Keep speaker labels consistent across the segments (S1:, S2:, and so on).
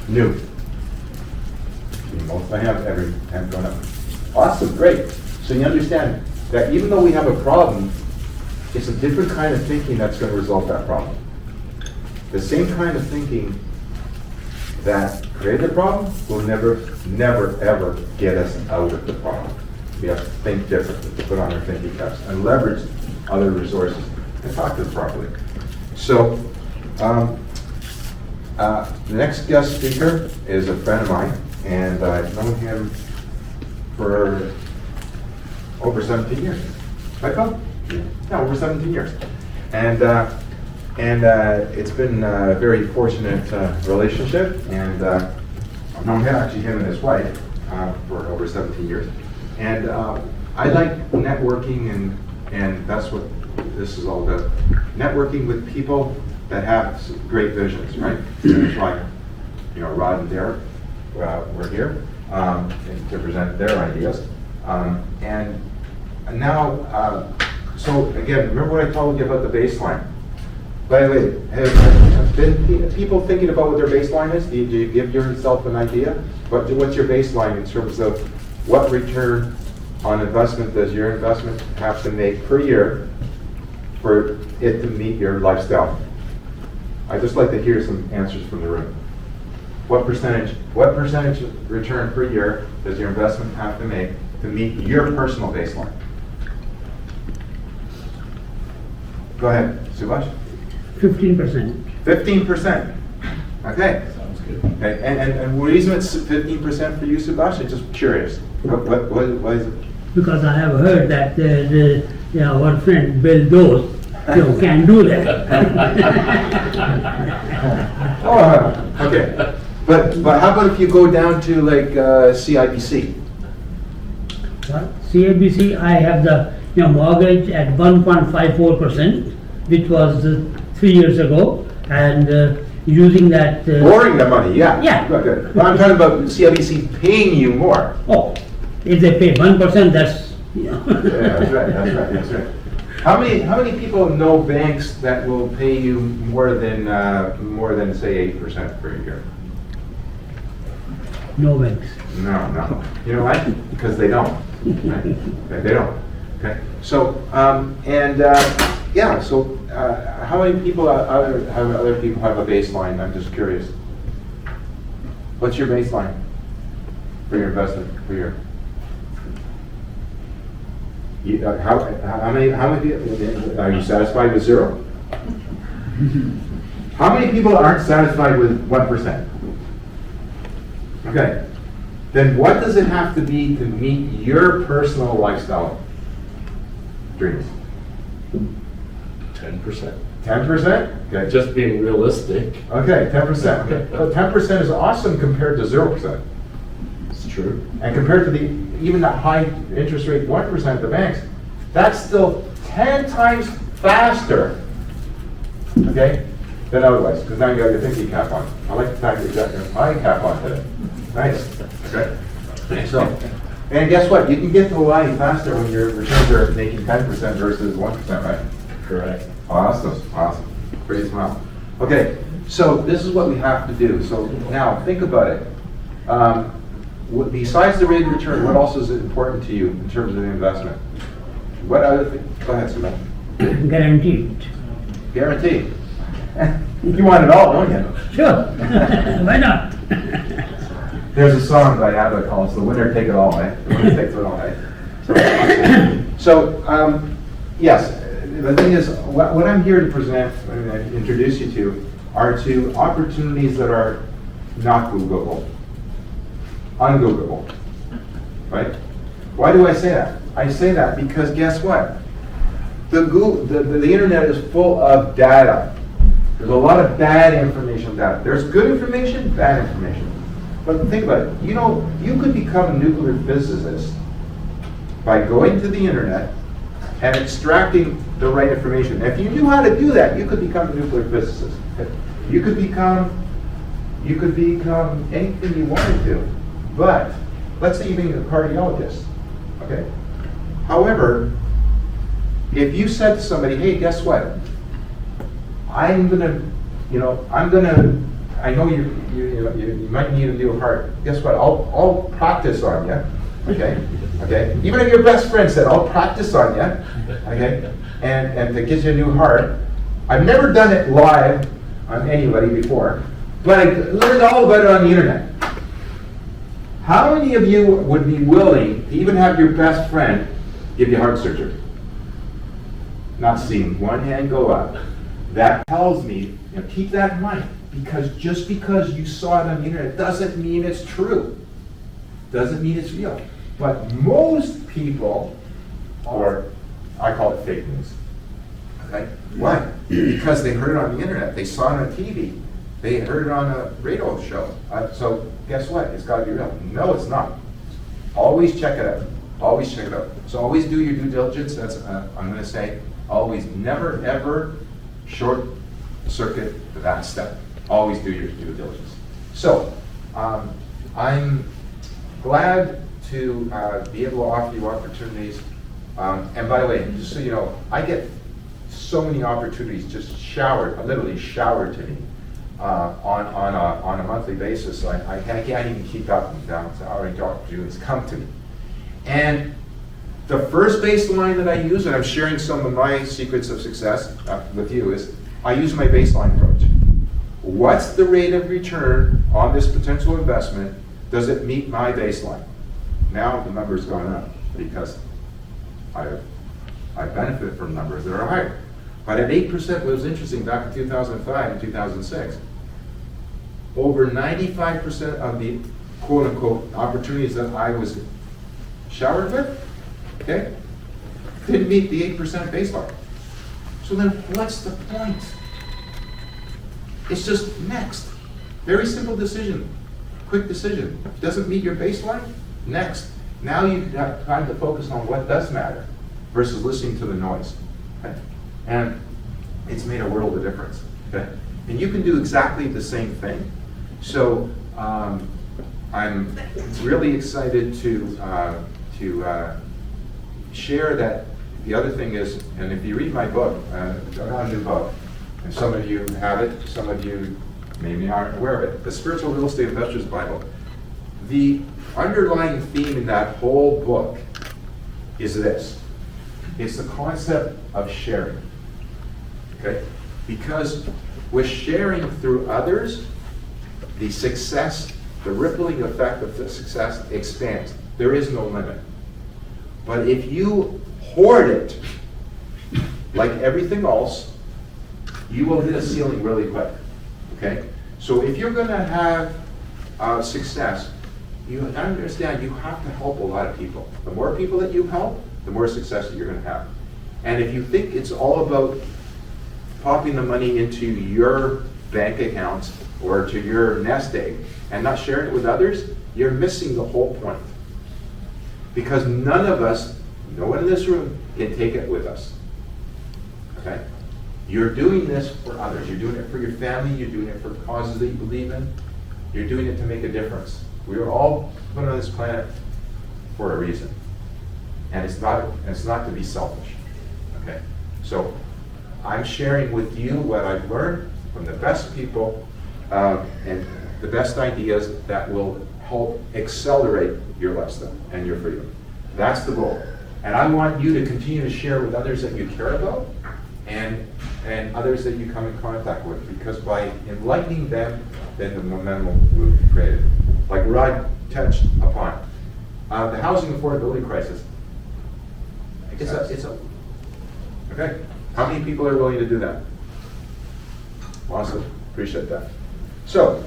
S1: New. Most I have gone up. Awesome, great. So you understand that even though we have a problem, it's a different kind of thinking that's going to resolve that problem. The same kind of thinking that created the problem will never, ever get us out of the problem. We have to think differently, put on our thinking caps, and leverage other resources and talk to them properly. So, the next guest speaker is a friend of mine, and I've known him for over 17 years. Right, Bob? Yeah, over 17 years. And it's been a very fortunate relationship, and I've known him, actually him and his wife, for over 17 years. And I like networking, and that's what this is all about. Networking with people that have great visions, right? It's like, Rod and Derek, we're here to present their ideas. And now, so again, remember what I told you about the baseline? By the way, have been people thinking about what their baseline is? Do you give yourself an idea? What's your baseline in terms of what return on investment does your investment have to make per year for it to meet your lifestyle? I'd just like to hear some answers from the room. What percentage return per year does your investment have to make to meet your personal baseline? Go ahead, Subhash.
S2: 15%.
S1: 15%. Okay.
S3: Sounds good.
S1: Okay. And the reason it's 15% for you, Subhash? I'm just curious. What is it?
S2: Because I have heard that our friend Bill Dose can do that.
S1: Oh, okay. But how about if you go down to like CIBC?
S2: CIBC, I have the mortgage at 1.54%, which was 3 years ago, and using that.
S1: Borrowing the money, yeah.
S2: Yeah.
S1: Good. But I'm talking about CIBC paying you more.
S2: Oh, if they pay 1%, that's.
S1: Yeah, that's right. How many people know banks that will pay you more than say 8% per year?
S2: No banks.
S1: No. You know why? Because they don't. Right? Okay, they don't. Okay. So So how many people other people have a baseline? I'm just curious. What's your baseline for your investment per year? How many people, are you satisfied with 0? How many people aren't satisfied with 1%? Okay. Then what does it have to be to meet your personal lifestyle dreams?
S3: 10%.
S1: 10%? Okay.
S3: Just being realistic.
S1: Okay, 10%. Okay. But 10% is awesome compared to 0%.
S3: It's true.
S1: And compared to even the high interest rate 1% at the banks, that's still 10 times faster, okay, than otherwise. Because now you got your thinking cap on. I like the fact that you got your mind cap on today. Nice. Okay. So, and guess what? You can get to Hawaii faster when your returns are making 10% versus 1%, right?
S3: Correct.
S1: Awesome. Great smile. Okay, so this is what we have to do. So now think about it. Besides the rate of return, what else is important to you in terms of the investment? What other things? Go ahead, Suman.
S2: Guaranteed.
S1: Guaranteed. You want it all, don't you?
S2: Sure. Why not?
S1: There's a song by ABBA called "The Winner Take It All," right? The winner takes it all, right? So, yes, the thing is, what I'm here to present and introduce you to are to opportunities that are not Googleable, ungoogleable, right? Why do I say that? I say that because guess what? The internet is full of data. There's a lot of bad information data. There's good information, bad information. But think about it. You could become a nuclear physicist by going to the internet and extracting the right information. If you knew how to do that, you could become a nuclear physicist. You could become anything you wanted to. But let's say you're being a cardiologist. Okay. However, if you said to somebody, "Hey, guess what? I'm gonna I know you might need a new heart. Guess what? I'll practice on you. Okay? Okay? Even if your best friend said, I'll practice on you. Okay? And to get you a new heart. I've never done it live on anybody before, but I learned all about it on the internet. How many of you would be willing to even have your best friend give you heart surgery? Not seeing one hand go up. That tells me, keep that in mind, because just because you saw it on the internet doesn't mean it's true. Doesn't mean it's real. But most people, or I call it fake news. Okay? Why? Because they heard it on the internet. They saw it on TV. They heard it on a radio show. So guess what? It's got to be real. No, it's not. Always check it out. Always check it out. So always do your due diligence. That's I'm going to say always, never, ever short circuit that step. Always do your due diligence. So I'm glad to be able to offer you opportunities. And by the way, just so you know, I get so many opportunities just showered, literally showered to me on a monthly basis. I can't even keep up and down. So how many opportunities come to me. And the first baseline that I use, and I'm sharing some of my secrets of success with you, is I use my baseline approach. What's the rate of return on this potential investment? Does it meet my baseline? Now the number's gone up because I benefit from numbers that are higher. But at 8%, what was interesting back in 2005 and 2006, over 95% of the quote-unquote opportunities that I was showered with, okay, didn't meet the 8% baseline. So then what's the point? It's just next. Very simple decision, quick decision. If it doesn't meet your baseline, next. Now you have time to focus on what does matter versus listening to the noise. Okay? And it's made a world of difference. Okay? And you can do exactly the same thing. So I'm really excited to share that. The other thing is, and if you read my book, I've got a new book, and some of you have it, some of you maybe aren't aware of it, The Spiritual Real Estate Investor's Bible. The underlying theme in that whole book is this. It's the concept of sharing. Okay? Because with sharing through others, the success, the rippling effect of the success expands. There is no limit. But if you hoard it, like everything else, you will hit a ceiling really quick. Okay? So if you're going to have success, you understand you have to help a lot of people. The more people that you help, the more success that you're going to have. And if you think it's all about popping the money into your bank accounts or to your nest egg and not sharing it with others, you're missing the whole point. Because none of us, no one in this room, can take it with us. Okay? You're doing this for others. You're doing it for your family. You're doing it for causes that you believe in. You're doing it to make a difference. We are all put on this planet for a reason. And it's not to be selfish. Okay? So I'm sharing with you what I've learned from the best people and the best ideas that will help accelerate your lifestyle and your freedom. That's the goal. And I want you to continue to share with others that you care about and others that you come in contact with, because by enlightening them, then the momentum will be created. Like Rod touched upon, the housing affordability crisis. Okay. How many people are willing to do that? Awesome. Appreciate that. So,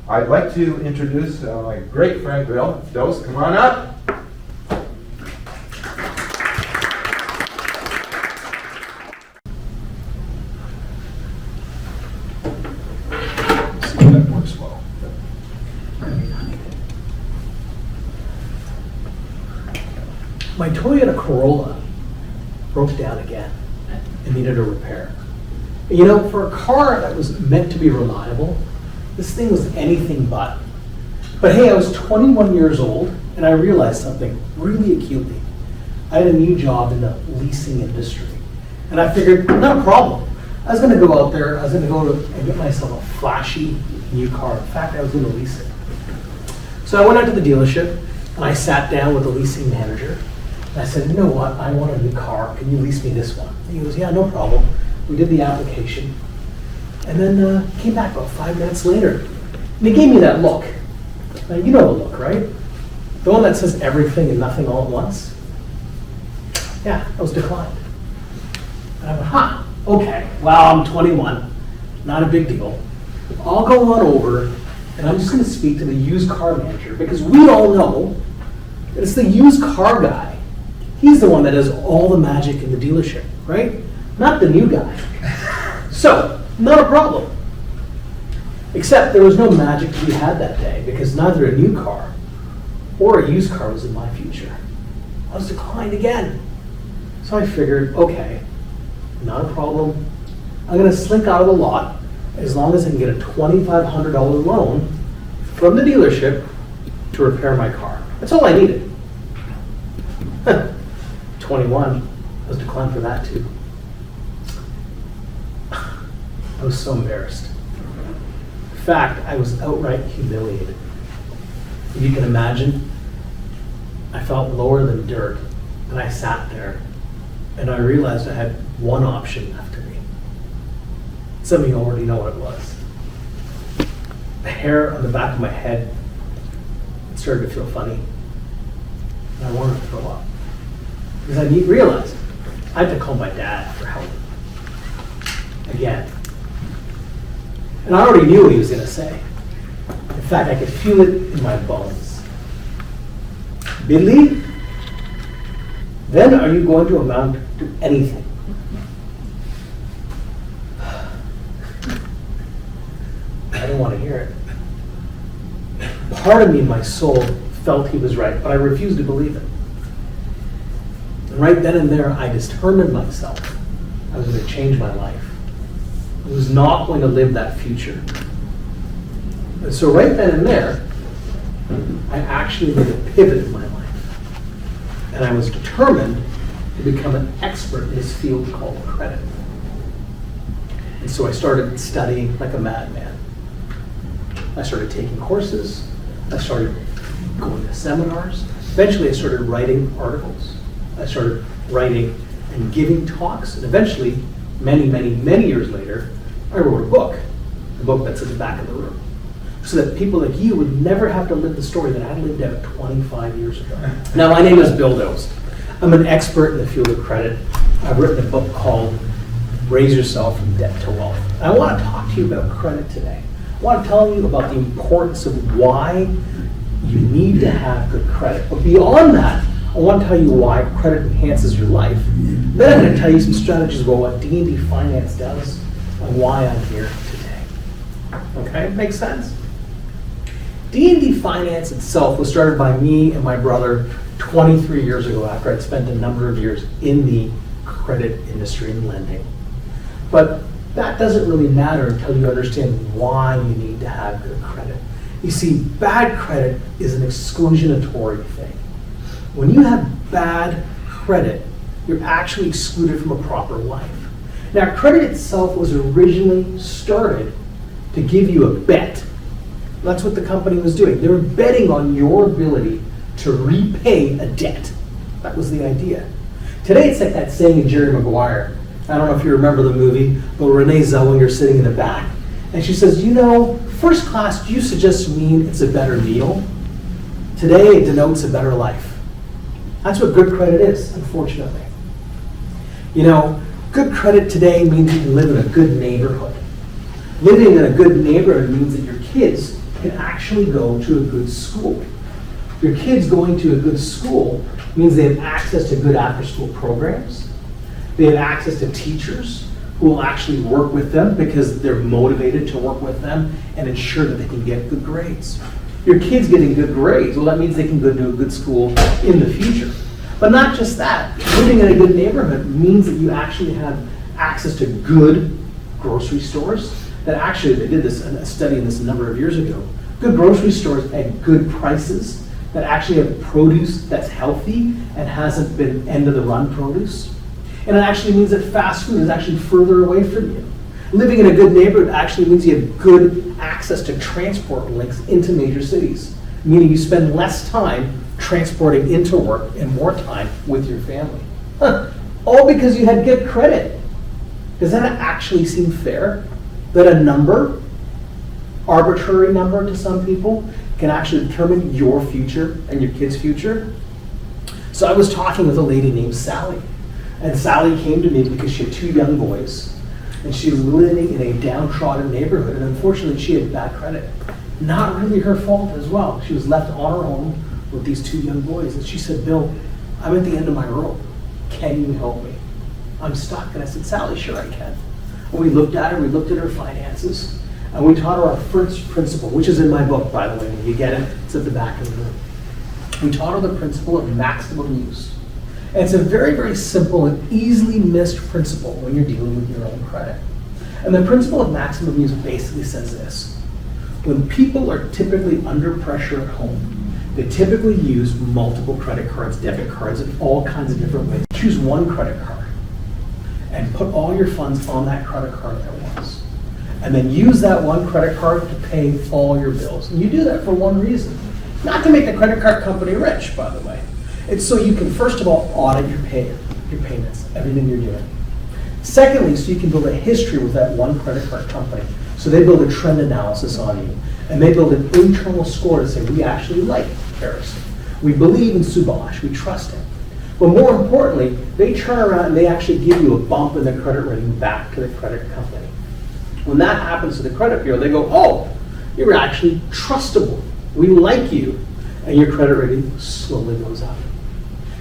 S1: I'd like to introduce my great friend, Bill. Dose, come on up.
S4: See if that works well.
S5: My Toyota Corolla broke down again and needed a repair. You know, for a car that was meant to be reliable, this thing was anything but. But hey, I was 21 years old and I realized something really acutely. I had a new job in the leasing industry. And I figured, not a problem. I was gonna go out there, I was gonna go and get myself a flashy new car. In fact, I was gonna lease it. So I went out to the dealership and I sat down with the leasing manager. And I said, you know what, I want a new car, can you lease me this one? And he goes, yeah, no problem. We did the application. And then came back about 5 minutes later. And he gave me that look. Now, you know the look, right? The one that says everything and nothing all at once. Yeah, that was declined. And I went, okay, well, I'm 21, not a big deal. I'll go on over and I'm just gonna speak to the used car manager because we all know that it's the used car guy. He's the one that does all the magic in the dealership, right? Not the new guy. So, not a problem. Except there was no magic to be had that day because neither a new car or a used car was in my future. I was declined again. So I figured, okay, not a problem. I'm gonna slink out of the lot as long as I can get a $2,500 loan from the dealership to repair my car. That's all I needed. 21, I was declined for that too. I was so embarrassed. In fact, I was outright humiliated. If you can imagine, I felt lower than dirt, and I sat there, and I realized I had one option left to me. Some of you already know what it was. The hair on the back of my head started to feel funny, and I wanted to throw up. Because I realized I had to call my dad for help. Again. And I already knew what he was going to say. In fact, I could feel it in my bones. Billy, when are you going to amount to anything? I didn't want to hear it. Part of me in my soul felt he was right, but I refused to believe it. And right then and there, I determined myself I was going to change my life. I was not going to live that future. And so right then and there, I actually made a pivot in my life. And I was determined to become an expert in this field called credit. And so I started studying like a madman. I started taking courses. I started going to seminars. Eventually, I started writing articles. I started writing and giving talks. And eventually, many, many, many years later, I wrote a book that's at the back of the room, so that people like you would never have to live the story that I lived out 25 years ago. Now, my name is Bill Dost. I'm an expert in the field of credit. I've written a book called Raise Yourself from Debt to Wealth. And I want to talk to you about credit today. I want to tell you about the importance of why you need to have good credit. But beyond that, I want to tell you why credit enhances your life. Then I'm going to tell you some strategies about what D&D Finance does and why I'm here today. Okay, makes sense? D&D Finance itself was started by me and my brother 23 years ago after I'd spent a number of years in the credit industry and lending. But that doesn't really matter until you understand why you need to have good credit. You see, bad credit is an exclusionatory thing. When you have bad credit, you're actually excluded from a proper life. Now, credit itself was originally started to give you a bet. That's what the company was doing. They were betting on your ability to repay a debt. That was the idea. Today, it's like that saying in Jerry Maguire. I don't know if you remember the movie, but Renee Zellweger sitting in the back. And she says, you know, first class used to just mean it's a better meal. Today, it denotes a better life. That's what good credit is, unfortunately. You know, good credit today means you can live in a good neighborhood. Living in a good neighborhood means that your kids can actually go to a good school. Your kids going to a good school means they have access to good after-school programs. They have access to teachers who will actually work with them because they're motivated to work with them and ensure that they can get good grades. Your kids getting good grades, well, that means they can go to a good school in the future. But not just that. Living in a good neighborhood means that you actually have access to good grocery stores. That actually, they did this, a study in this a number of years ago. Good grocery stores at good prices that actually have produce that's healthy and hasn't been end-of-the-run produce. And it actually means that fast food is actually further away from you. Living in a good neighborhood actually means you have good access to transport links into major cities, meaning you spend less time transporting into work and more time with your family. All because you had good credit. Does that actually seem fair? That a number, arbitrary number to some people, can actually determine your future and your kids' future? So I was talking with a lady named Sally. And Sally came to me because she had 2 young boys. And she was living in a downtrodden neighborhood. And unfortunately, she had bad credit. Not really her fault as well. She was left on her own with these 2 young boys. And she said, Bill, I'm at the end of my rope. Can you help me? I'm stuck. And I said, Sally, sure I can. And we looked at her, we looked at her finances, and we taught her our first principle, which is in my book, by the way. When you get it, it's at the back of the room. We taught her the principle of maximum use. And it's a very, very simple and easily missed principle when you're dealing with your own credit. And the principle of maximum use basically says this. When people are typically under pressure at home, they typically use multiple credit cards, debit cards, in all kinds of different ways. Choose one credit card and put all your funds on that credit card at once. And then use that one credit card to pay all your bills. And you do that for one reason. Not to make the credit card company rich, by the way. It's so you can, first of all, audit your payments, everything you're doing. Secondly, so you can build a history with that one credit card company. So they build a trend analysis on you. And they build an internal score to say, we actually like Harrison. We believe in Subash. We trust him. But more importantly, they turn around and they actually give you a bump in their credit rating back to the credit company. When that happens to the credit bureau, they go, oh, you're actually trustable. We like you. And your credit rating slowly goes up.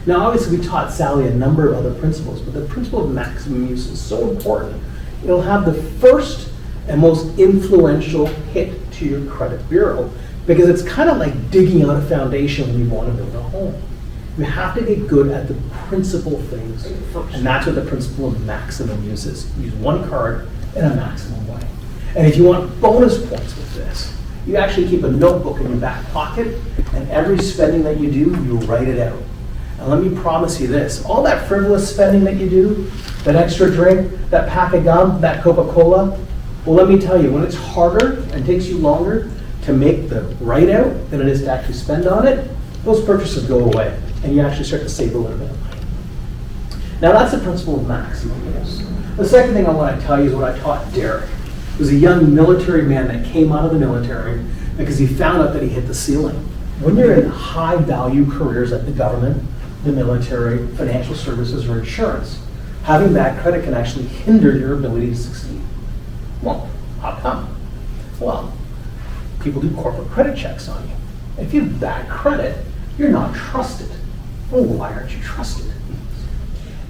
S5: Now, obviously, we taught Sally a number of other principles, but the principle of maximum use is so important. It'll have the first and most influential hit to your credit bureau because it's kind of like digging out a foundation when you want to build a home. You have to get good at the principal things first. And that's what the principle of maximum use is. Use one card in a maximum way. And if you want bonus points with this, you actually keep a notebook in your back pocket, and every spending that you do, you write it out. And let me promise you this, all that frivolous spending that you do, that extra drink, that pack of gum, that Coca-Cola, well, let me tell you, when it's harder and takes you longer to make the write-out than it is to actually spend on it, those purchases go away, and you actually start to save a little bit of money. Now, that's the principle of maximum use. The second thing I want to tell you is what I taught Derek. He was a young military man that came out of the military because he found out that he hit the ceiling. When you're in high-value careers like the government, the military, financial services, or insurance, having bad credit can actually hinder your ability to succeed. Well, how come? Well, people do corporate credit checks on you. If you have bad credit, you're not trusted. Well, why aren't you trusted?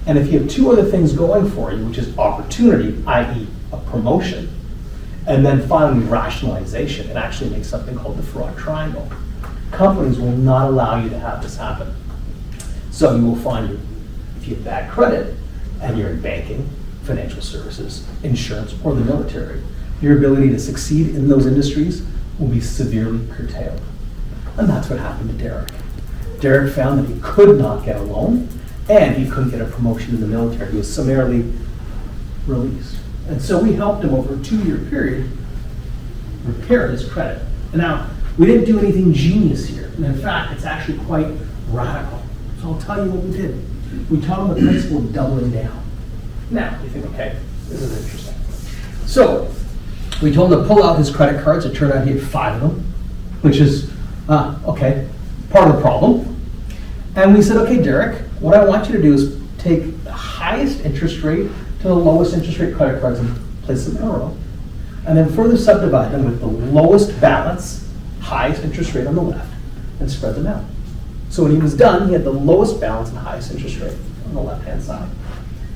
S5: And if you have 2 other things going for you, which is opportunity, i.e. a promotion, and then finally rationalization, it actually makes something called the fraud triangle. Companies will not allow you to have this happen. So you will find if you have bad credit and you're in banking, financial services, insurance, or the military, your ability to succeed in those industries will be severely curtailed. And that's what happened to Derek. Derek found that he could not get a loan and he couldn't get a promotion in the military. He was summarily released. And so we helped him over a 2-year period repair his credit. And now, we didn't do anything genius here. And in fact, it's actually quite radical. So I'll tell you what we did. We taught him the principle of doubling down. Now, you think, okay, this is interesting. So, we told him to pull out his credit cards. It turned out he had 5 of them, which is, okay, part of the problem. And we said, okay, Derek, what I want you to do is take the highest interest rate to the lowest interest rate credit cards and place them in a row. And then further subdivide them with the lowest balance, highest interest rate on the left, and spread them out. So when he was done, he had the lowest balance and highest interest rate on the left-hand side.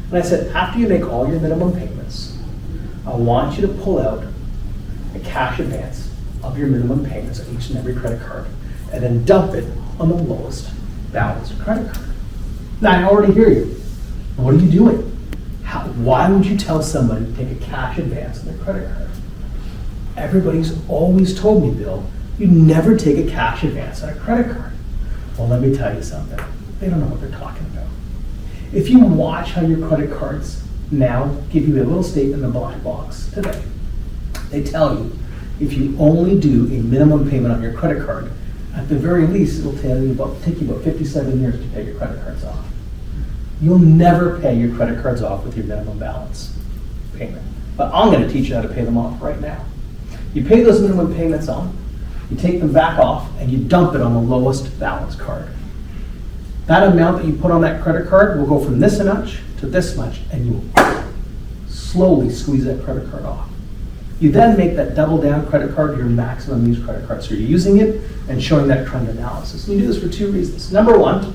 S5: And I said, after you make all your minimum payments, I want you to pull out a cash advance of your minimum payments on each and every credit card, and then dump it on the lowest balance credit card. Now, I already hear you. What are you doing? Why would you tell somebody to take a cash advance on their credit card? Everybody's always told me, Bill, you never take a cash advance on a credit card. Well, let me tell you something. They don't know what they're talking about. If you watch how your credit cards now give you a little statement in the black box today, they tell you if you only do a minimum payment on your credit card, at the very least, it'll take you about 57 years to pay your credit cards off. You'll never pay your credit cards off with your minimum balance payment. But I'm going to teach you how to pay them off right now. You pay those minimum payments on, you take them back off, and you dump it on the lowest balance card. That amount that you put on that credit card will go from this much to this much, and you will slowly squeeze that credit card off. You then make that double down credit card your maximum use credit card. So you're using it and showing that trend analysis. And you do this for two reasons. Number one,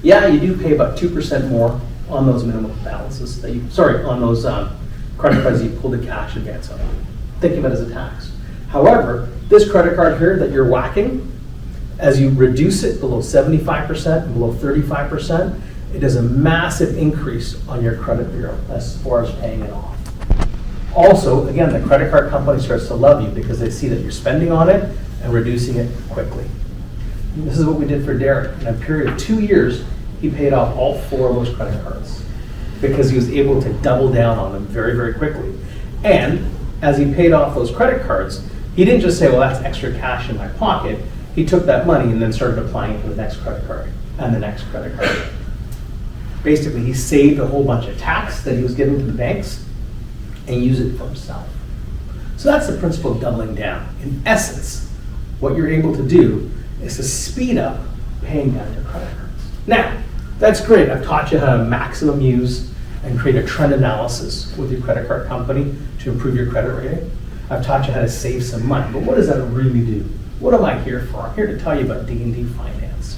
S5: yeah, you do pay about 2% more on those minimum balances on those credit cards you pull the cash advance on. Think of it as a tax. However, this credit card here that you're whacking, as you reduce it below 75% and below 35%, it is a massive increase on your credit bureau as far as paying it off. Also, again, the credit card company starts to love you because they see that you're spending on it and reducing it quickly. And this is what we did for Derek. In a period of 2 years, he paid off all 4 of those credit cards because he was able to double down on them very, very quickly. And as he paid off those credit cards, he didn't just say, well, that's extra cash in my pocket. He took that money and then started applying it to the next credit card and the next credit card. Basically, he saved a whole bunch of tax that he was giving to the banks and use it for himself. So that's the principle of doubling down. In essence, what you're able to do is to speed up paying down your credit cards. Now, that's great. I've taught you how to maximum use and create a trend analysis with your credit card company to improve your credit rating. I've taught you how to save some money, but what does that really do? What am I here for? I'm here to tell you about D&D finance.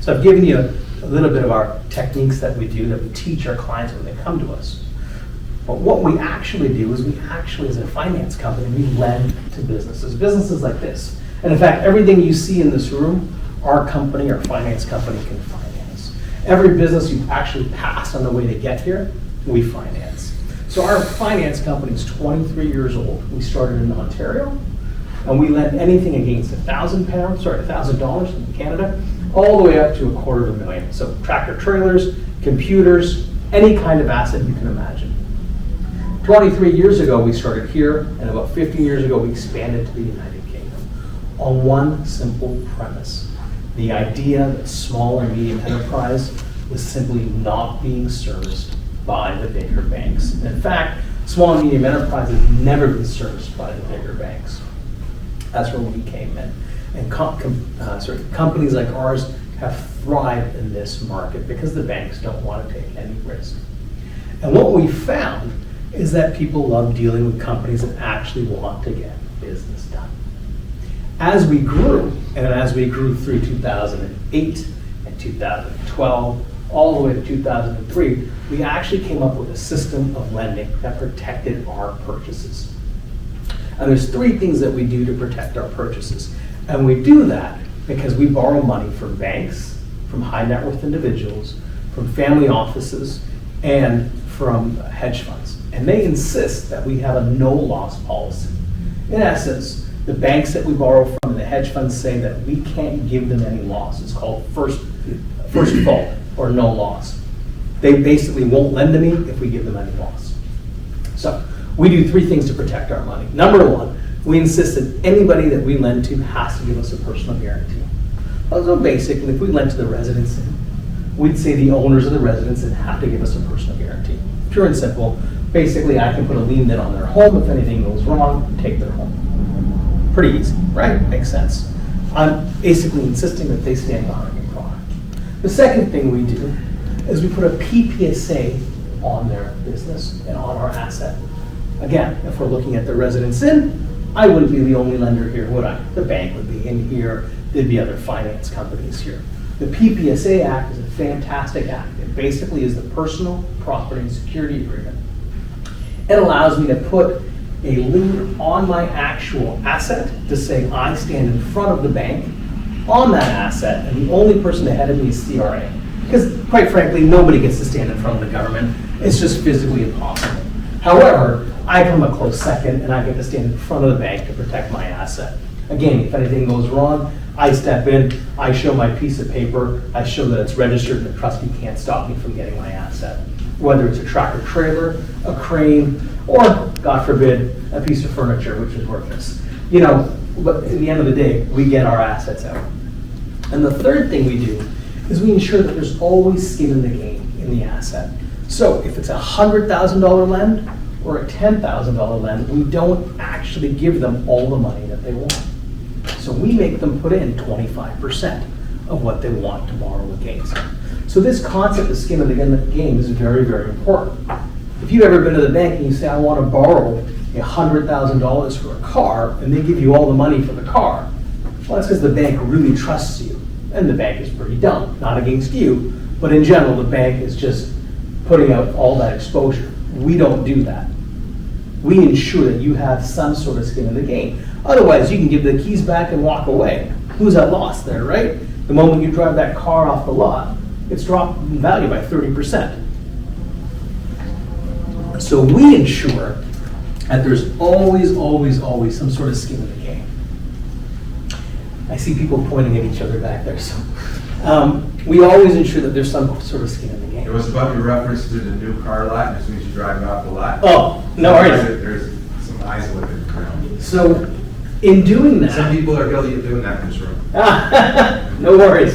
S5: So I've given you a little bit of our techniques that we do, that we teach our clients when they come to us. But what we actually do is as a finance company, we lend to businesses like this. And in fact, everything you see in this room, our company, our finance company can finance. Every business you've actually passed on the way to get here, we finance. So our finance company is 23 years old. We started in Ontario, and we lend anything against $1,000 in Canada, all the way up to $250,000. So tractor trailers, computers, any kind of asset you can imagine. 23 years ago, we started here, and about 15 years ago, we expanded to the United Kingdom on one simple premise. The idea that small and medium enterprise was simply not being serviced by the bigger banks. In fact, small and medium enterprises have never been serviced by the bigger banks. That's where we came in. And companies like ours have thrived in this market because the banks don't want to take any risk. And what we found is that people love dealing with companies that actually want to get business done. As we grew through 2008 and 2012, all the way to 2003, we actually came up with a system of lending that protected our purchases. And there's 3 things that we do to protect our purchases. And we do that because we borrow money from banks, from high net worth individuals, from family offices, and from hedge funds. And they insist that we have a no loss policy. In essence, the banks that we borrow from and the hedge funds say that we can't give them any loss. It's called first default or no loss. They basically won't lend to me if we give them any loss. So we do 3 things to protect our money. Number 1, we insist that anybody that we lend to has to give us a personal guarantee. So basically, if we lend to the residents, we'd say the owners of the residence have to give us a personal guarantee. Pure and simple. Basically, I can put a lien then on their home if anything goes wrong and take their home. Pretty easy, right? Makes sense. I'm basically insisting that they stand behind your product. The second thing we do is we put a PPSA on their business and on our asset. Again, if we're looking at the residence in, I wouldn't be the only lender here, would I? The bank would be in here. There'd be other finance companies here. The PPSA Act is a fantastic act. It basically is the Personal Property and Security Agreement. It allows me to put a lien on my actual asset to say I stand in front of the bank on that asset, and the only person ahead of me is CRA. Because quite frankly, nobody gets to stand in front of the government. It's just physically impossible. However, I come a close second, and I get to stand in front of the bank to protect my asset. Again, if anything goes wrong, I step in, I show my piece of paper, I show that it's registered, and the trustee can't stop me from getting my asset. Whether it's a tractor trailer, a crane, or, God forbid, a piece of furniture, which is worthless. You know, but at the end of the day, we get our assets out. And the third thing we do is we ensure that there's always skin in the game in the asset. So if it's a $100,000 lend or a $10,000 lend, we don't actually give them all the money that they want. So we make them put in 25% of what they want to borrow against. So this concept of skin in the game is very, very important. If you've ever been to the bank and you say, I want to borrow $100,000 for a car, and they give you all the money for the car, well, that's because the bank really trusts you. And the bank is pretty dumb, not against you, but in general, the bank is just putting out all that exposure. We don't do that. We ensure that you have some sort of skin in the game. Otherwise, you can give the keys back and walk away. Who's at loss there, right? The moment you drive that car off the lot, it's dropped in value by 30%. So we ensure that there's always, always, always some sort of skin in the game. I see people pointing at each other back there, so we always ensure that there's some sort of skin in the game.
S1: It was about your reference to the new car lot, as soon as you drive it off the lot.
S5: Oh, no worries.
S1: There's some eyes with it. You know.
S5: So in doing that,
S1: Some people are guilty of doing that in this room.
S5: no worries.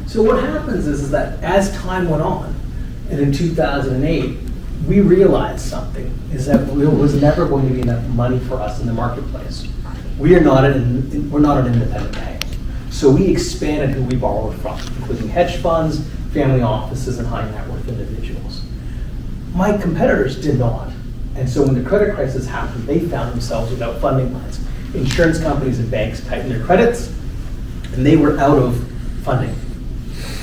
S5: So what happens is that as time went on, and in 2008, we realized something, is that there was never going to be enough money for us in the marketplace. We're not an independent bank. So we expanded who we borrowed from, including hedge funds, family offices, and high net worth individuals. My competitors did not. And so when the credit crisis happened, they found themselves without funding lines. Insurance companies and banks tightened their credits, and they were out of funding.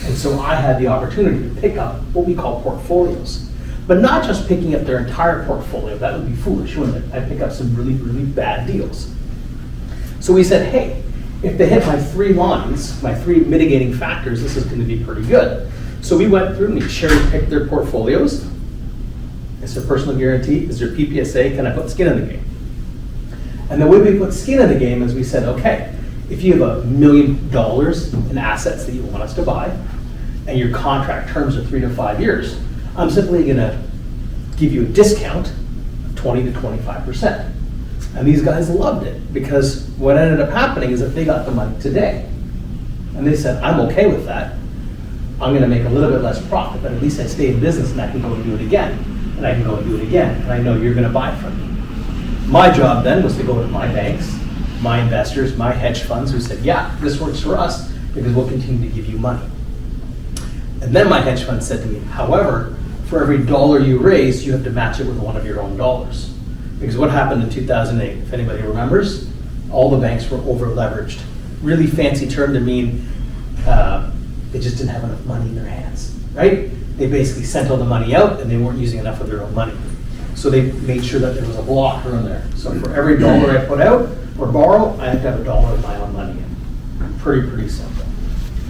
S5: And so I had the opportunity to pick up what we call portfolios. But not just picking up their entire portfolio, that would be foolish, wouldn't it? I'd pick up some really, really bad deals. So we said, hey, if they hit my 3 lines, my 3 mitigating factors, this is going to be pretty good. So we went through and we cherry-picked their portfolios. Is there personal guarantee? Is there PPSA? Can I put skin in the game? And the way we put skin in the game is we said, okay, if you have $1 million in assets that you want us to buy, and your contract terms are 3 to 5 years, I'm simply going to give you a discount of 20 to 25%. And these guys loved it, because what ended up happening is that they got the money today. And they said, I'm okay with that. I'm going to make a little bit less profit, but at least I stay in business and I can go and do it again. And I can go and do it again. And I know you're going to buy from me. My job then was to go to my banks, my investors, my hedge funds, who said, yeah, this works for us because we'll continue to give you money. And then my hedge fund said to me, however, for every dollar you raise, you have to match it with one of your own dollars. Because what happened in 2008, if anybody remembers, all the banks were over leveraged. Really fancy term to mean they just didn't have enough money in their hands, right? They basically sent all the money out and they weren't using enough of their own money. So they made sure that there was a blocker in there. So for every dollar I put out or borrow, I have to have a dollar of my own money in. Pretty simple.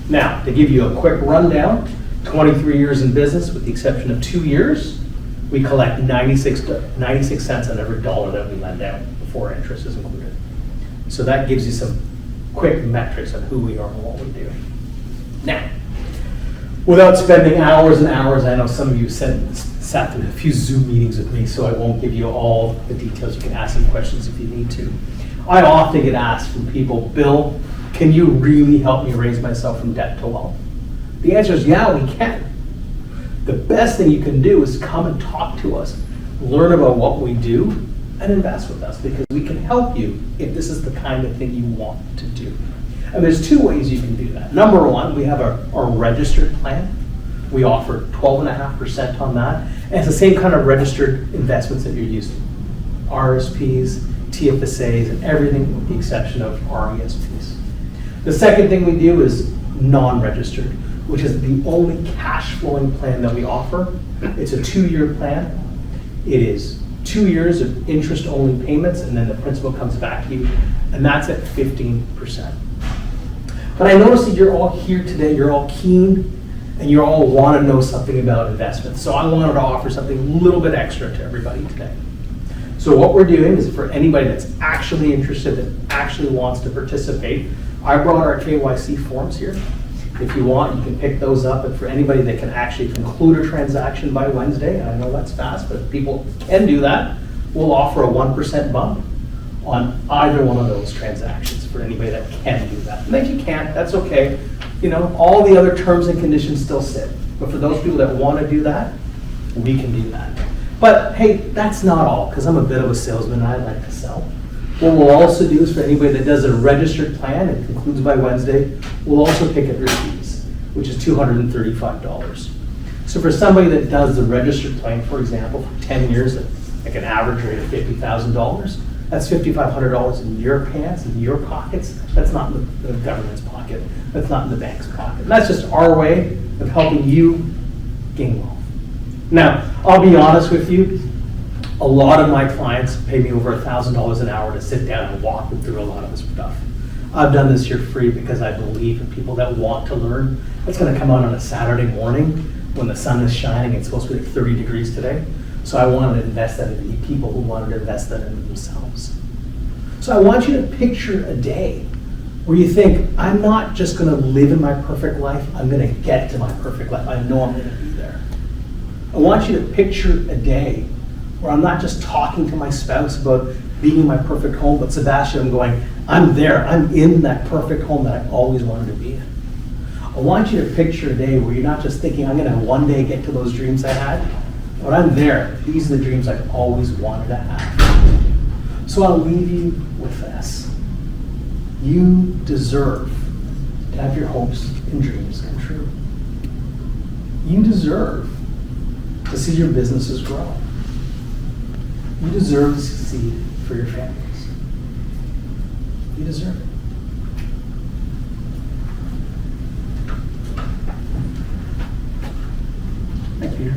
S5: Now, to give you a quick rundown, 23 years in business with the exception of 2 years, we collect 96 cents on every dollar that we lend out before interest is included. So that gives you some quick metrics on who we are and what we do. Now, without spending hours and hours, I know some of you sat through a few Zoom meetings with me, so I won't give you all the details. You can ask some questions if you need to. I often get asked from people, Bill, can you really help me raise myself from debt to wealth? The answer is yeah, we can. The best thing you can do is come and talk to us, learn about what we do, and invest with us, because we can help you if this is the kind of thing you want to do. And there's 2 ways you can do that. Number 1, we have our registered plan. We offer 12.5% on that. And it's the same kind of registered investments that you're using. RSPs, TFSAs, and everything with the exception of RESPs. The second thing we do is non-registered, which is the only cash flowing plan that we offer. It's a 2-year plan. It is 2 years of interest only payments, and then the principal comes back to you, and that's at 15%. But I noticed that you're all here today, you're all keen, and you all want to know something about investments. So I wanted to offer something a little bit extra to everybody today. So what we're doing is for anybody that's actually interested, that actually wants to participate, I brought our KYC forms here. If you want, you can pick those up, and for anybody that can actually conclude a transaction by Wednesday, and I know that's fast, but if people can do that, we'll offer a 1% bump on either one of those transactions for anybody that can do that. And if you can't, that's okay. You know, all the other terms and conditions still sit. But for those people that want to do that, we can do that. But hey, that's not all, because I'm a bit of a salesman and I like to sell. What we'll also do is for anybody that does a registered plan and concludes by Wednesday, we'll also pick up your fees, which is $235. So for somebody that does the registered plan, for example, for 10 years at like an average rate of $50,000, that's $5,500 in your pants, in your pockets. That's not in the government's pocket. That's not in the bank's pocket. And that's just our way of helping you gain wealth. Now, I'll be honest with you, a lot of my clients pay me over $1,000 an hour to sit down and walk them through a lot of this stuff. I've done this here free because I believe in people that want to learn. It's going to come out on a Saturday morning when the sun is shining. It's supposed to be like 30 degrees today. So I wanted to invest that in the people who wanted to invest that in themselves. So I want you to picture a day where you think, I'm not just going to live in my perfect life, I'm going to get to my perfect life. I know I'm going to be there. I want you to picture a day where I'm not just talking to my spouse about being in my perfect home, but Sebastian, I'm going, I'm there, I'm in that perfect home that I've always wanted to be in. I want you to picture a day where you're not just thinking, I'm gonna one day get to those dreams I had, but I'm there, these are the dreams I've always wanted to have. So I'll leave you with this. You deserve to have your hopes and dreams come true. You deserve to see your businesses grow. You deserve to succeed for your families. You deserve it. Thank you, Peter.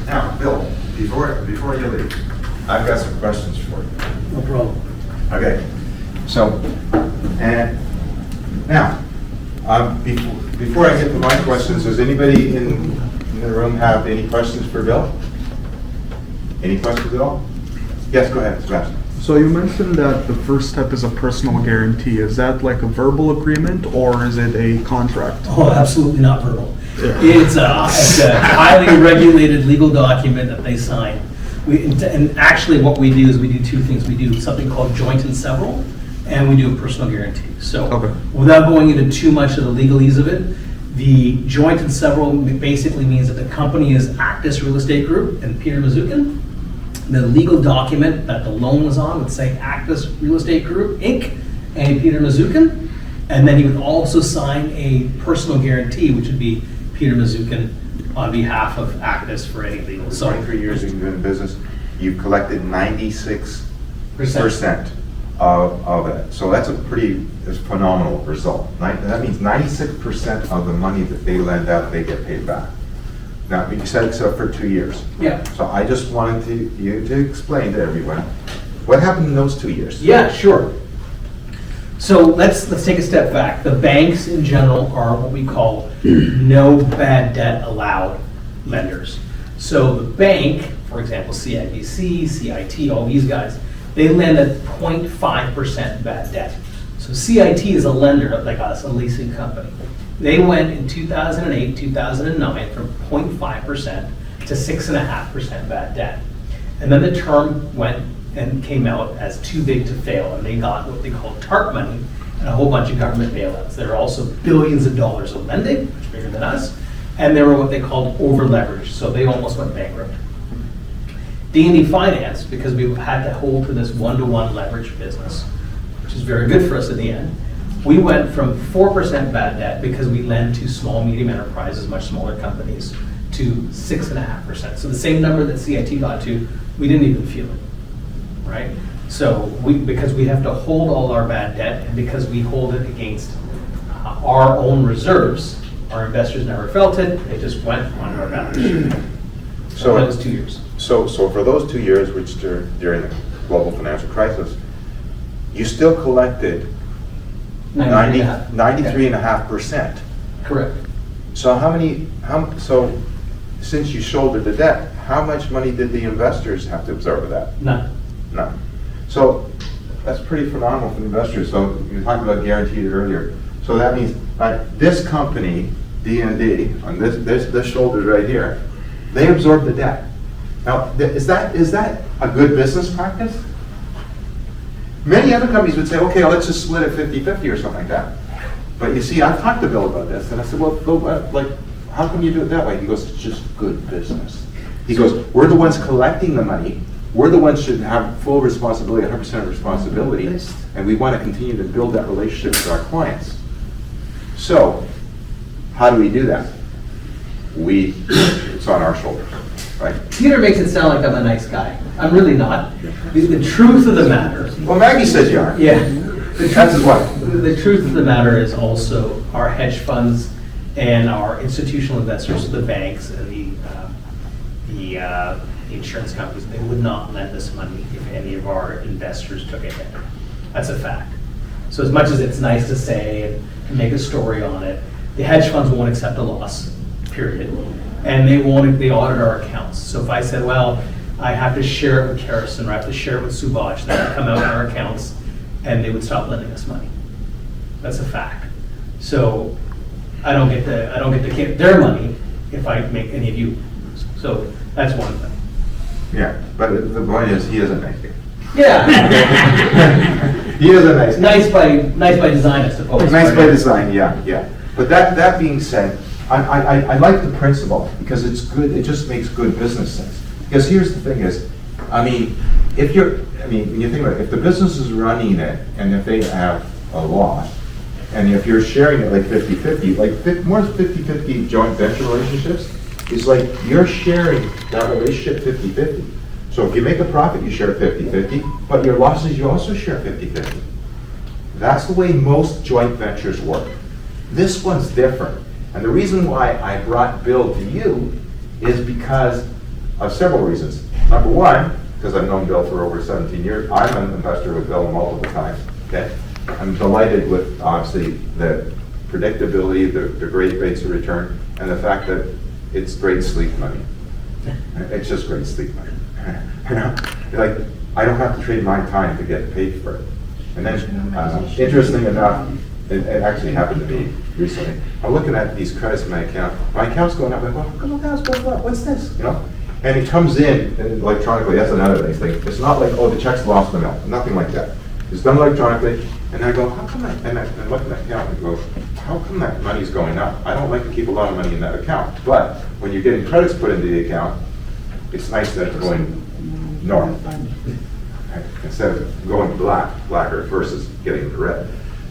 S1: Now, Bill, before you leave, I've got some questions for you.
S5: No problem.
S1: Okay, so, and now, before I get to my questions, does anybody in the room have any questions for Bill? Any questions at all? Yes, go ahead, Sebastian.
S4: So you mentioned that the first step is a personal guarantee. Is that like a verbal agreement or is it a contract?
S5: Oh, absolutely not verbal.
S4: Yeah.
S5: It's a highly regulated legal document that they sign. And actually what we do is we do two things. We do something called joint and several, and we do a personal guarantee. So
S4: Okay.
S5: without going into too much of the legalese of it, the joint and several basically means that the company is ACTUS Real Estate Group and Peter Mazukin. The legal document that the loan was on would say ACTUS Real Estate Group, Inc., and Peter Mazukin. And then he would also sign a personal guarantee, which would be Peter Mazukin on behalf of ACTUS for any legal. So
S1: 23 years you've been doing business, you've collected 96% of it. So that's a phenomenal result. That means 96% of the money that they lend out, they get paid back. Now, you said except for 2 years.
S5: Yeah.
S1: So I just wanted you to explain to everyone, what happened in those 2 years?
S5: Yeah, sure. So let's take a step back. The banks in general are what we call no bad debt allowed lenders. So the bank, for example, CIBC, CIT, all these guys, they lend at 0.5% bad debt. So CIT is a lender like us, a leasing company. They went in 2008, 2009 from 0.5% to 6.5% bad debt. And then the term went and came out as too big to fail, and they got what they call TARP money and a whole bunch of government bailouts. There are also billions of dollars of lending, much bigger than us, and they were what they called over-leveraged, so they almost went bankrupt. D&D Finance, because we had to hold to this one-to-one leverage business, which is very good for us in the end, we went from 4% bad debt because we lend to small, medium enterprises, much smaller companies, to 6.5%. So the same number that CIT got to, we didn't even feel it, right? So because we have to hold all our bad debt, and because we hold it against our own reserves, our investors never felt it, they just went on our balance sheet. So that was 2 years.
S1: So for those 2 years, which during the global financial crisis, you still collected 93.5%.
S5: Correct.
S1: So so since you shouldered the debt, how much money did the investors have to absorb of that?
S5: None.
S1: None. So that's pretty phenomenal for the investors. So you were talking about guaranteed earlier. So that means this company, D&D, on this shoulders right here, they absorb the debt. Now, is that a good business practice? Many other companies would say, okay, let's just split it 50-50 or something like that. But you see, I've talked to Bill about this, and I said, well, how come you do it that way? He goes, it's just good business. He goes, we're the ones collecting the money. We're the ones should have full responsibility, 100% responsibility, and we want to continue to build that relationship with our clients. So, how do we do that? It's on our shoulders, right?
S5: Peter makes it sound like I'm a nice guy. I'm really not. The truth of the matter.
S1: Well, Maggie says you are.
S5: Yeah.
S1: That's his wife.
S5: The truth of the matter is also our hedge funds and our institutional investors, the banks and the insurance companies, they would not lend us money if any of our investors took a hit. That's a fact. So as much as it's nice to say and make a story on it, the hedge funds won't accept a loss, period. And they audit our accounts. So if I said, well, I have to share it with Kerrison, or I have to share it with Subhash, that would come out in our accounts, and they would stop lending us money. That's a fact. So I don't get to keep their money if I make any of you lose. So that's one thing.
S1: Yeah, but the point is, he isn't nice.
S5: Yeah.
S1: He is a nice guy.
S5: Nice by design, I suppose.
S1: Nice by design, yeah. But that being said, I like the principle because it's good. It just makes good business sense. Because here's the thing: is, when you think about it, if the business is running it and if they have a loss, and if you're sharing it like 50-50, like more 50-50 joint venture relationships, is like you're sharing that relationship 50-50. So if you make a profit, you share 50-50, but your losses, you also share 50-50. That's the way most joint ventures work. This one's different. And the reason why I brought Bill to you is because of several reasons. Number one, because I've known Bill for over 17 years. I'm an investor with Bill multiple times, okay? I'm delighted with, obviously, the predictability, the great rates of return, and the fact that it's great sleep money. It's just great sleep money. You know, like, I don't have to trade my time to get paid for it. And then, interesting enough, it actually happened to me recently. I'm looking at these credits in my account. My account's going up. I go, how come my account's going up? What's this? You know? And it comes in electronically. That's another nice thing. It's not like, oh, the check's lost in the mail. Nothing like that. It's done electronically. And I go, how come that? And I look at that account and go, how come that money's going up? I don't like to keep a lot of money in that account. But when you're getting credits put into the account, it's nice that it's going north instead of going blacker versus getting red.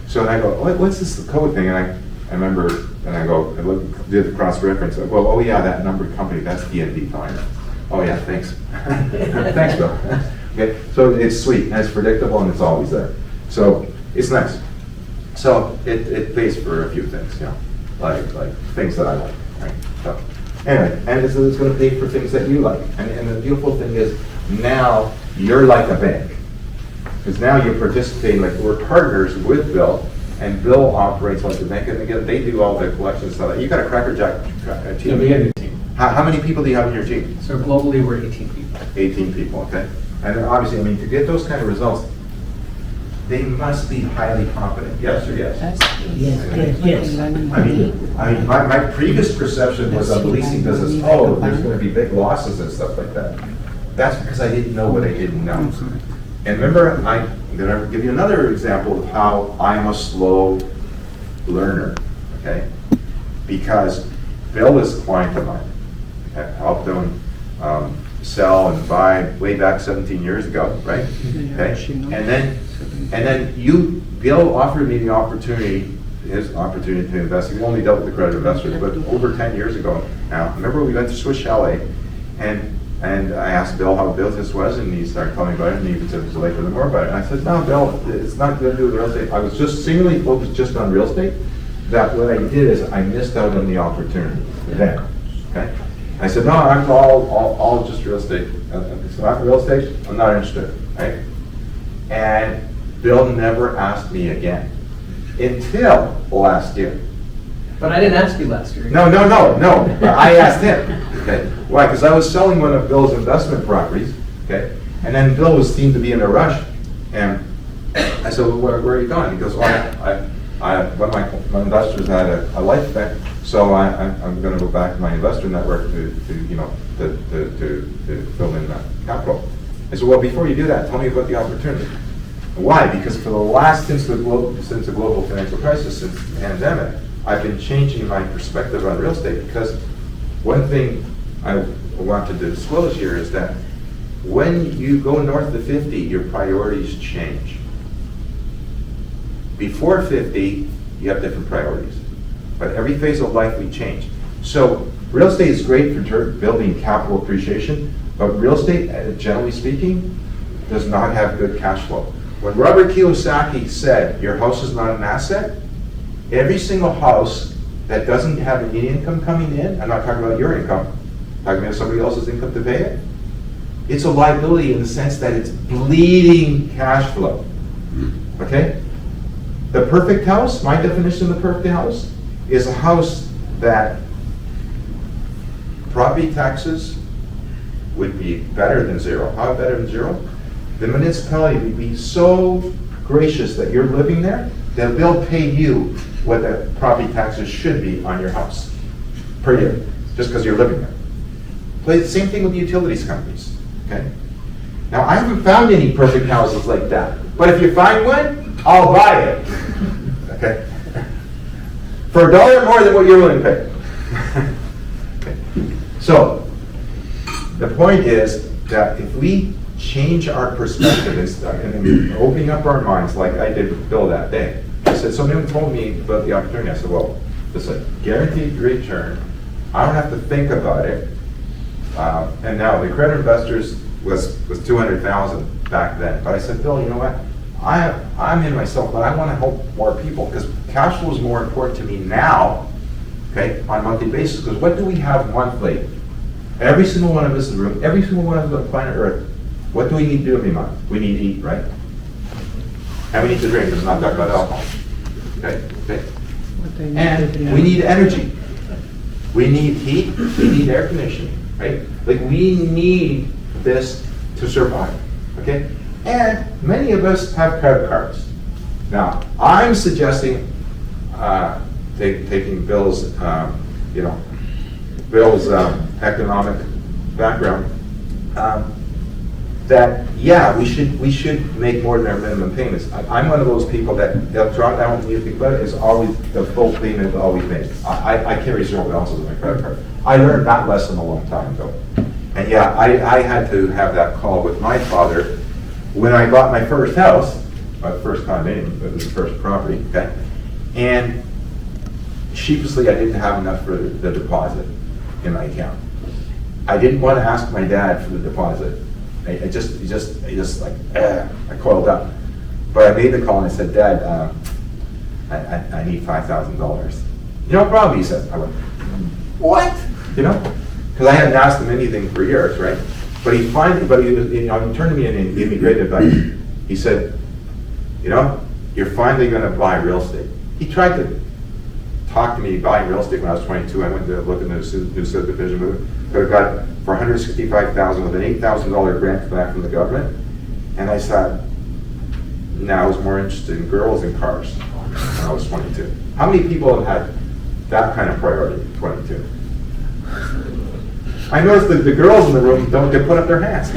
S1: So then I go, what's this code thing? And I remember, and I go, I did the cross-reference. I go, oh yeah, that numbered company, that's D&D Finance. Oh yeah, thanks. Thanks, Bill. Okay, so it's sweet, and it's predictable, and it's always there. So it's nice. So it pays for a few things, you know, like things that I like, right? So anyway, and it's going to pay for things that you like. And the beautiful thing is now you're like a bank. Because now you're participating, like we're partners with Bill, and Bill operates like the bank, and again, they do all the collections stuff. You got a Cracker Jack team.
S5: Yeah, we have a team.
S1: How many people do you have in your team?
S5: So globally, we're 18 people. 18
S1: people, okay. And then obviously, to get those kind of results, they must be highly competent. Yes or yes?
S2: Yes.
S1: My previous perception was of the leasing business, oh, there's going to be big losses and stuff like that. That's because I didn't know what I didn't know. And remember, I'm going to give you another example of how I'm a slow learner, okay? Because Bill is a client of mine. I helped him sell and buy way back 17 years ago, right? Okay. And then Bill offered me the opportunity, his opportunity to invest. He only dealt with the credit investors, but over 10 years ago now. Remember, we went to Swiss Chalet, and I asked Bill how business was, and he started telling me about it, and he said, would you like to learn more about it? And I said, no, Bill, it's not going to do with real estate. I was just singularly focused just on real estate. That what I did is I missed out on the opportunity then, okay? I said, no, I'm all just real estate. It's not real estate, I'm not interested, right? And Bill never asked me again until last year.
S5: But I didn't ask you last year.
S1: No. I asked him. Okay. Why? Because I was selling one of Bill's investment properties. Okay. And then Bill seemed to be in a rush, and I said, well, where are you going? He goes, well, one of my investors had a life event, so I'm going to go back to my investor network to fill in that capital. I said, well, before you do that, tell me about the opportunity. Why? Because for the last, since the global financial crisis, since the pandemic, I've been changing my perspective on real estate, because one thing I wanted to disclose here is that when you go north of 50, your priorities change. Before 50, you have different priorities. But every phase of life, we change. So real estate is great for building capital appreciation, but real estate, generally speaking, does not have good cash flow. When Robert Kiyosaki said, your house is not an asset, every single house that doesn't have any income coming in, I'm not talking about your income, I'm talking about somebody else's income to pay it, it's a liability in the sense that it's bleeding cash flow. Okay? The perfect house, my definition of the perfect house, is a house that property taxes would be better than zero. How better than zero? The municipality would be so gracious that you're living there that they'll pay you what the property taxes should be on your house per year, just because you're living there. Play the same thing with the utilities companies. Okay? Now, I haven't found any perfect houses like that, but if you find one, I'll buy it. Okay? For $1 more than what you're willing to pay. Okay. So, the point is that if we change our perspective and opening up our minds like I did with Bill that day, I said, someone told me about the opportunity. I said, well, it's a guaranteed return. I don't have to think about it. And now the credit investors was $200,000 back then. But I said, Bill, you know what? I'm in myself, but I want to help more people, because cash flow is more important to me now, okay, on a monthly basis. Because what do we have monthly? Every single one of us in the room, every single one of us on planet Earth, what do we need to do every month? We need to eat, right? And we need to drink. I'm not talking about alcohol. Okay. And we need energy. We need heat. We need air conditioning, right? Like, we need this to survive, okay? And many of us have credit cards. Now, I'm suggesting taking Bill's, Bill's economic background, that yeah, we should make more than our minimum payments. I'm one of those people that they'll draw down when you think about it, is always the full payment always made. I carry 0 balances on my credit card. I learned that lesson a long time ago. And yeah, I had to have that call with my father when I bought my first house, my first condominium, it was the first property, okay? And sheepishly, I didn't have enough for the deposit in my account. I didn't want to ask my dad for the deposit. I just I coiled up. But I made the call and I said, Dad, I need $5,000. No problem, he said. I went, what? You know? Because I hadn't asked him anything for years, right? But he finally, he turned to me and gave me great advice. He said, you're finally going to buy real estate. He tried to talk to me buying real estate when I was 22. I went to look at the new subdivision movement. But I got for $165,000 with an $8,000 grant back from the government. And I said, I was more interested in girls and cars when I was 22. How many people have had that kind of priority at 22? I noticed that the girls in the room don't get put up their hands.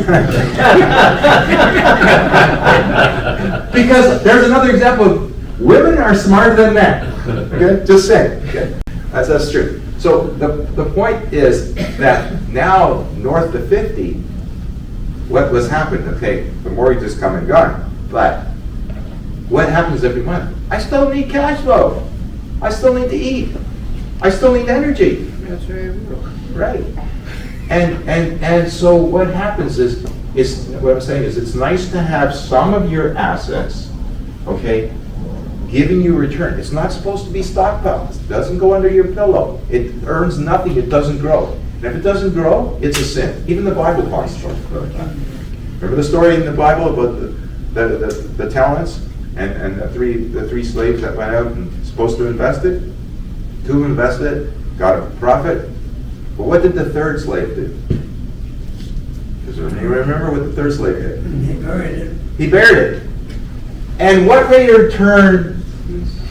S1: Because there's another example of women are smarter than men. Okay? Just saying. Okay? That's true. So the point is that now north of 50, what was happened? Okay, the mortgages come and gone, but what happens every month? I still need cash flow. I still need to eat. I still need energy.
S6: That's right.
S1: Right. And so what happens is what I'm saying is, it's nice to have some of your assets, okay, giving you a return. It's not supposed to be stockpiles. It doesn't go under your pillow. It earns nothing. It doesn't grow. And if it doesn't grow, it's a sin. Even the Bible talks about that. Remember the story in the Bible about the talents and the three slaves that went out and supposed to invest it? Two of them invested it, got a profit. But what did the third slave do? Does anyone remember what the third slave did?
S2: He buried it.
S1: He buried it. And what rate of return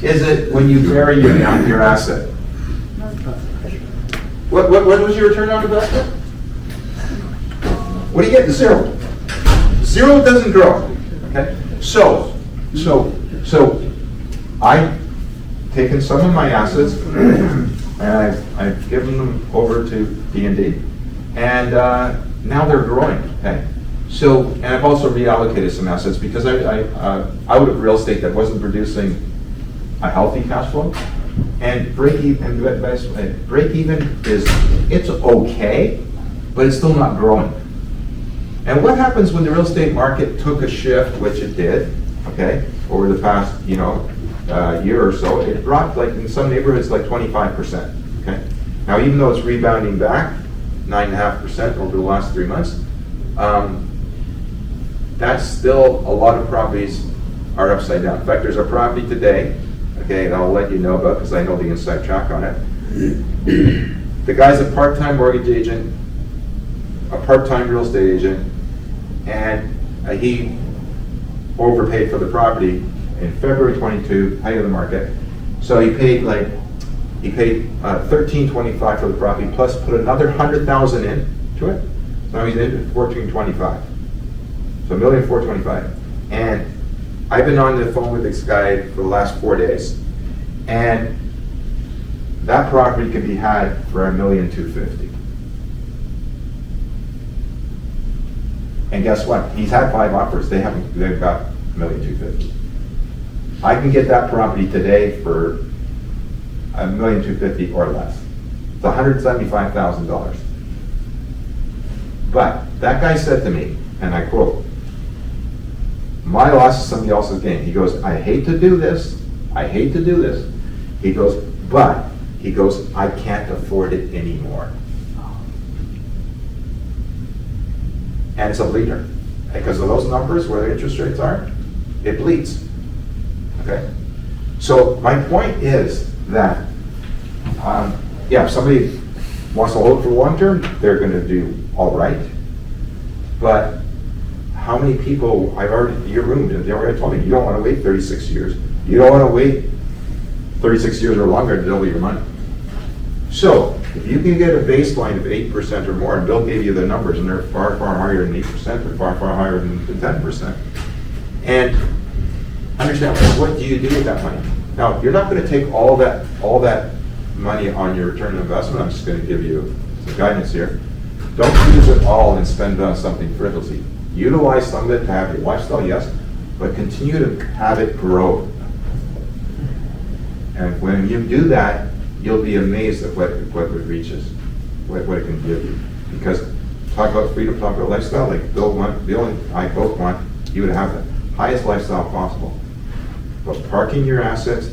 S1: is it when you bury your asset? What was your return on investment? What do you get? Zero. Zero doesn't grow. Okay. So I've taken some of my assets and I've given them over to D&D, and now they're growing. Okay. So, and I've also reallocated some assets because I out of real estate that wasn't producing a healthy cash flow. And break even is, it's okay, but it's still not growing. And what happens when the real estate market took a shift, which it did, okay, over the past, year or so? It dropped, like in some neighborhoods, like 25%. Okay. Now, even though it's rebounding back 9.5% over the last 3 months, that's still a lot of properties are upside down. In fact, there's a property today, okay, that I'll let you know about because I know the inside track on it. The guy's a part-time mortgage agent, a part-time real estate agent, and he overpaid for the property in February 22, height of the market. So he paid $13.25 for the property, plus put another $100,000 into it. So now he's in $14.25. So $1,425,000. And I've been on the phone with this guy for the last 4 days, and that property could be had for $1,250,000. And guess what? He's had 5 offers. They've got $1,250,000. I can get that property today for $1,250,000 or less. It's $175,000. But that guy said to me, and I quote, "My loss is somebody else's gain." He goes, "I hate to do this. I hate to do this." He goes, "But," he goes, "I can't afford it anymore." And it's a bleeder. Because of those numbers where the interest rates are, it bleeds. Okay? So my point is that, if somebody wants to hold for long term, they're going to do all right. But how many people, your room, they already told me, you don't want to wait 36 years. You don't want to wait 36 years or longer to double your money. So, if you can get a baseline of 8% or more, and Bill gave you the numbers, and they're far, far higher than 8%, they're far, far higher than 10%. And understand, what do you do with that money? Now, you're not going to take all that money on your return on investment. I'm just going to give you some guidance here. Don't use it all and spend it on something frivolously. Utilize some of it to have your lifestyle, yes, but continue to have it grow. And when you do that, you'll be amazed at what it reaches, what it can give you. Because talk about freedom, talk about lifestyle, like Bill and I both want you to have the highest lifestyle possible. But parking your assets,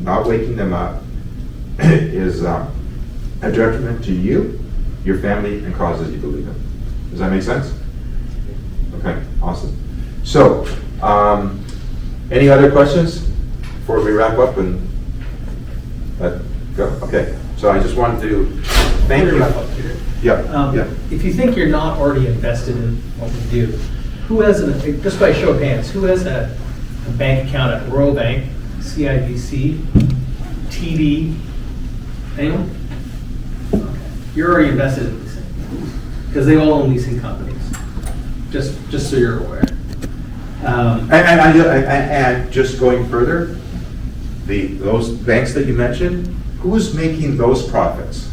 S1: not waking them up, is a detriment to you, your family, and causes you to leave them. Does that make sense? Okay, awesome. So, any other questions before we wrap up and go? Okay, so I just wanted to thank you. Yeah.
S5: If you think you're not already invested in what we do, who has, just by show of hands, who has a bank account at Royal Bank, CIBC, TD? Anyone? Okay. You're already invested in leasing, because they all own leasing companies. Just so you're aware.
S1: And just going further, those banks that you mentioned, who's making those profits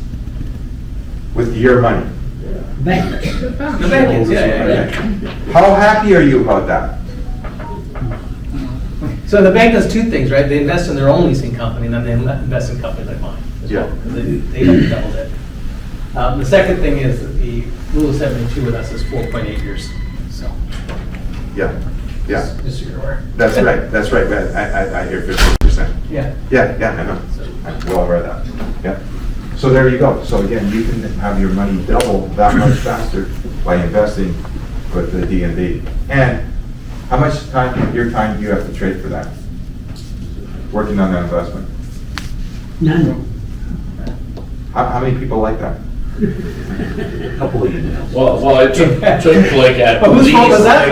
S1: with your money?
S2: Bank.
S5: The bank is, yeah.
S1: How happy are you about that?
S5: So the bank does two things, right? They invest in their own leasing company, and then they invest in companies like mine as well, because they don't double it. The second thing is that the rule of 72 with us is 4.8 years. So
S1: Yeah.
S5: just so you're aware.
S1: That's right. But I hear 50%.
S5: Yeah.
S1: Yeah, I know. I'm well aware of that. Yeah. So there you go. So again, you can have your money double that much faster by investing with the D&D. And how much time, your time, do you have to trade for that? Working on that investment?
S2: None.
S1: How many people like that?
S5: Couple of emails.
S3: Well, it took like at
S5: Oh, whose
S3: least,
S5: fault was that?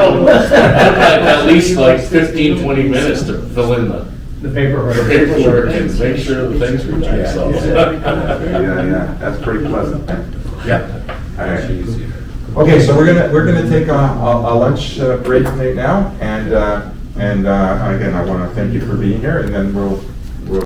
S3: at least like 15, 20 minutes to fill in the
S5: The paperwork.
S3: paperwork and make sure the things were checked, so.
S1: Yeah, that's pretty pleasant. Yeah. All right. Okay, so we're gonna take a lunch break right now, and again, I want to thank you for being here, and then we'll